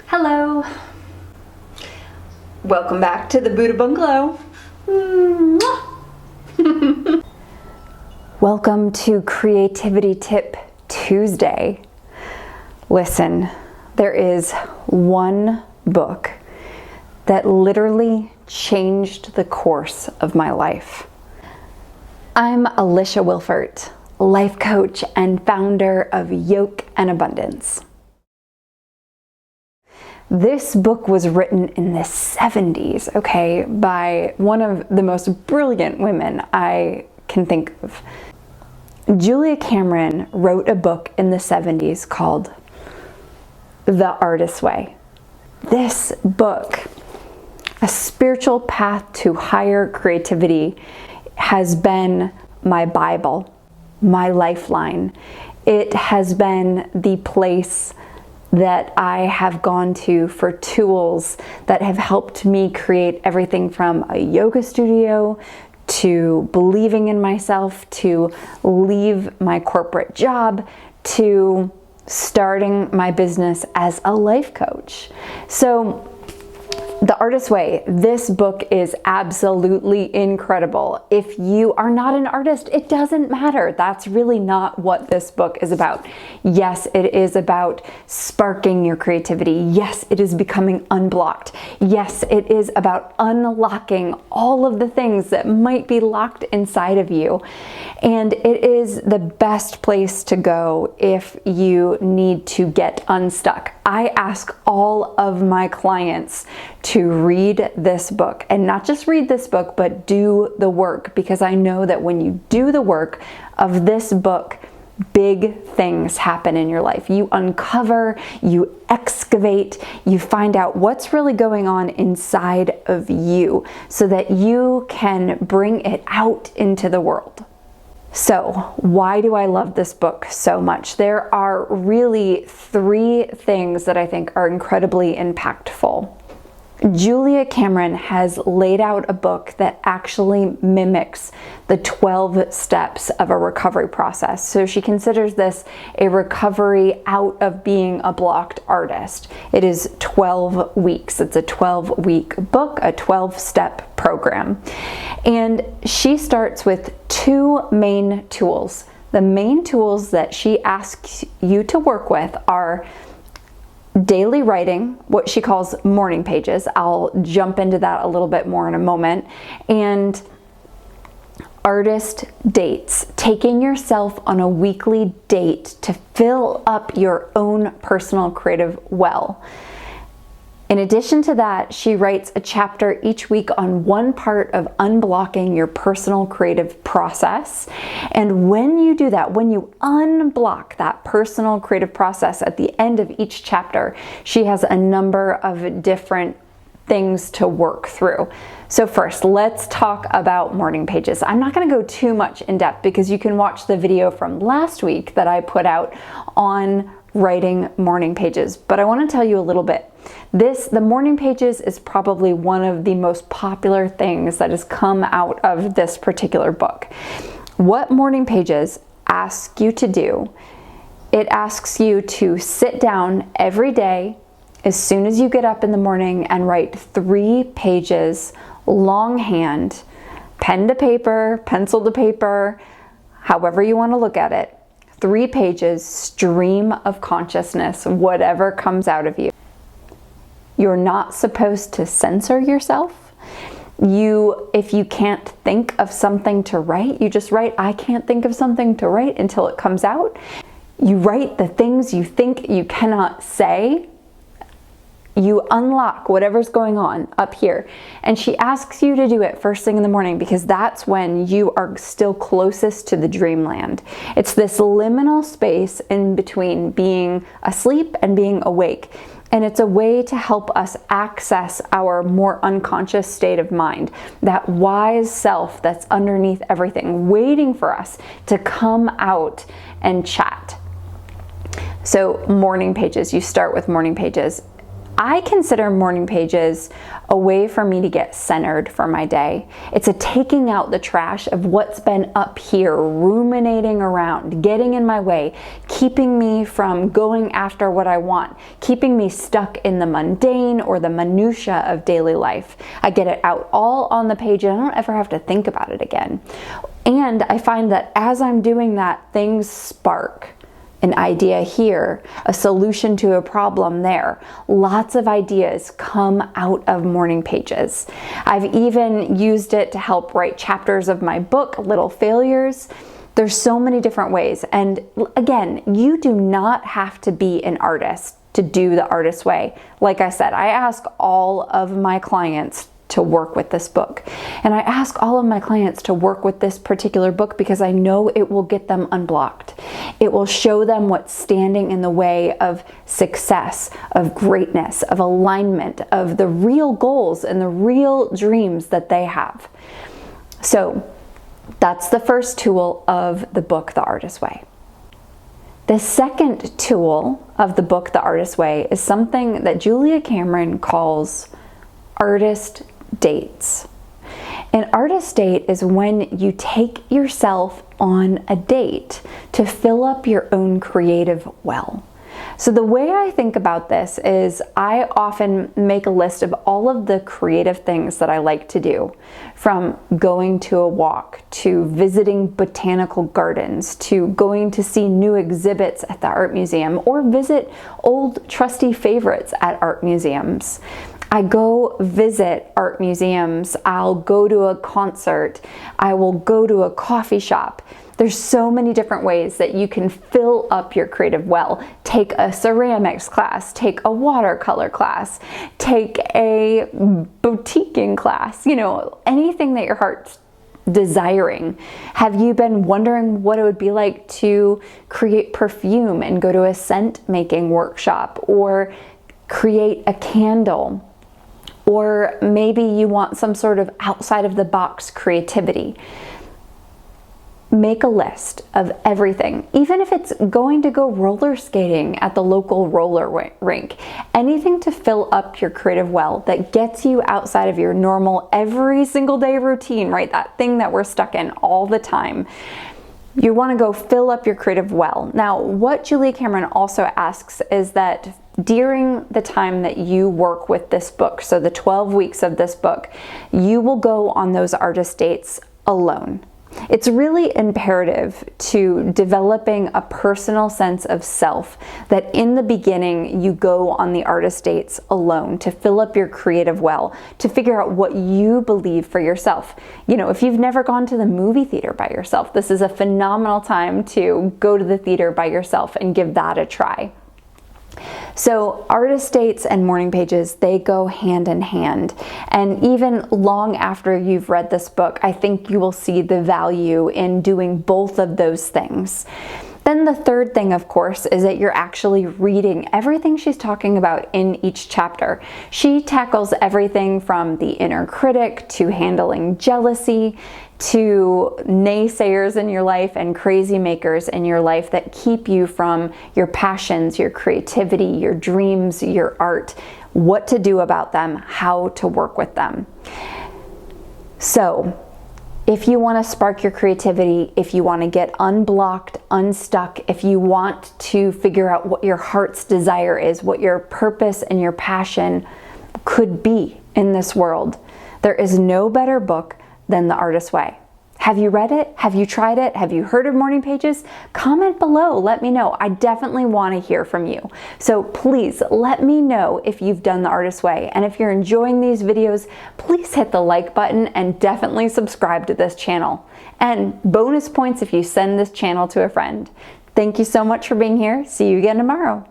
Hello. Welcome back to the Buddha Bungalow. Welcome to Creativity Tip Tuesday. Listen, there is one book that literally changed the course of my life. I'm Alicia Wilfert, life coach and founder of Yoke and Abundance. This book was written in the 70s, okay, by one of the most brilliant women I can think of. Julia Cameron wrote a book in the 70s called The Artist's Way. This book, A Spiritual Path to Higher Creativity, has been my Bible, my lifeline. It has been the place that I have gone to for tools that have helped me create everything from a yoga studio to believing in myself, to leave my corporate job, to starting my business as a life coach. So The Artist's Way, this book is absolutely incredible. If you are not an artist, it doesn't matter. That's really not what this book is about. Yes, it is about sparking your creativity. Yes, it is becoming unblocked. Yes, it is about unlocking all of the things that might be locked inside of you. And it is the best place to go if you need to get unstuck. I ask all of my clients to read this book, and not just read this book, but do the work, because I know that when you do the work of this book, big things happen in your life. You uncover, you excavate, you find out what's really going on inside of you so that you can bring it out into the world. So, why do I love this book so much? There are really three things that I think are incredibly impactful. Julia Cameron has laid out a book that actually mimics the 12 steps of a recovery process. So she considers this a recovery out of being a blocked artist. It is 12 weeks. It's a 12-week book, a 12-step program. And she starts with two main tools. The main tools that she asks you to work with are daily writing, what she calls morning pages. I'll jump into that a little bit more in a moment. And artist dates, taking yourself on a weekly date to fill up your own personal creative well. In addition to that, she writes a chapter each week on one part of unblocking your personal creative process. And when you do that, when you unblock that personal creative process at the end of each chapter, she has a number of different things to work through. So first, let's talk about morning pages. I'm not going to go too much in depth because you can watch the video from last week that I put out on writing morning pages, but I want to tell you a little bit. The morning pages is probably one of the most popular things that has come out of this particular book. What morning pages ask you to do, it asks you to sit down every day as soon as you get up in the morning and write 3 pages longhand, pen to paper, pencil to paper, however you want to look at it. 3 pages, stream of consciousness, whatever comes out of you. You're not supposed to censor yourself. If you can't think of something to write, you just write, I can't think of something to write until it comes out. You write the things you think you cannot say. You unlock whatever's going on up here. And she asks you to do it first thing in the morning because that's when you are still closest to the dreamland. It's this liminal space in between being asleep and being awake. And it's a way to help us access our more unconscious state of mind, that wise self that's underneath everything, waiting for us to come out and chat. So morning pages, you start with morning pages. I consider morning pages a way for me to get centered for my day. It's a taking out the trash of what's been up here, ruminating around, getting in my way, keeping me from going after what I want, keeping me stuck in the mundane or the minutia of daily life. I get it out all on the page and I don't ever have to think about it again. And I find that as I'm doing that, things spark. An idea here, a solution to a problem there. Lots of ideas come out of morning pages. I've even used it to help write chapters of my book, Little Failures. There's so many different ways. And again, you do not have to be an artist to do the artist way. Like I said, I ask all of my clients to work with this book. And I ask all of my clients to work with this particular book because I know it will get them unblocked. It will show them what's standing in the way of success, of greatness, of alignment, of the real goals and the real dreams that they have. So that's the first tool of the book, The Artist's Way. The second tool of the book, The Artist's Way, is something that Julia Cameron calls artist dates. An artist date is when you take yourself on a date to fill up your own creative well. So the way I think about this is I often make a list of all of the creative things that I like to do, from going to a walk, to visiting botanical gardens, to going to see new exhibits at the art museum, or visit old trusty favorites at art museums. I go visit art museums, I'll go to a concert, I will go to a coffee shop. There's so many different ways that you can fill up your creative well. Take a ceramics class, take a watercolor class, take a boutiquing class, anything that your heart's desiring. Have you been wondering what it would be like to create perfume and go to a scent making workshop, or create a candle? Or maybe you want some sort of outside of the box creativity. Make a list of everything, even if it's going to go roller skating at the local roller rink. Anything to fill up your creative well that gets you outside of your normal every single day routine, right? That thing that we're stuck in all the time. You want to go fill up your creative well. Now, what Julia Cameron also asks is that during the time that you work with this book, so the 12 weeks of this book, you will go on those artist dates alone. It's really imperative to developing a personal sense of self that in the beginning you go on the artist dates alone to fill up your creative well, to figure out what you believe for yourself. If you've never gone to the movie theater by yourself, this is a phenomenal time to go to the theater by yourself and give that a try. So artist dates and morning pages, they go hand in hand. And even long after you've read this book, I think you will see the value in doing both of those things. Then the third thing, of course, is that you're actually reading everything she's talking about in each chapter. She tackles everything from the inner critic to handling jealousy, to naysayers in your life and crazy makers in your life that keep you from your passions, your creativity, your dreams, your art, what to do about them, how to work with them. So, if you want to spark your creativity, if you want to get unblocked, unstuck, if you want to figure out what your heart's desire is, what your purpose and your passion could be in this world, there is no better book than The Artist's Way. Have you read it? Have you tried it? Have you heard of morning pages? Comment below, let me know. I definitely want to hear from you. So please let me know if you've done The Artist's Way. And if you're enjoying these videos, please hit the like button and definitely subscribe to this channel. And bonus points if you send this channel to a friend. Thank you so much for being here. See you again tomorrow.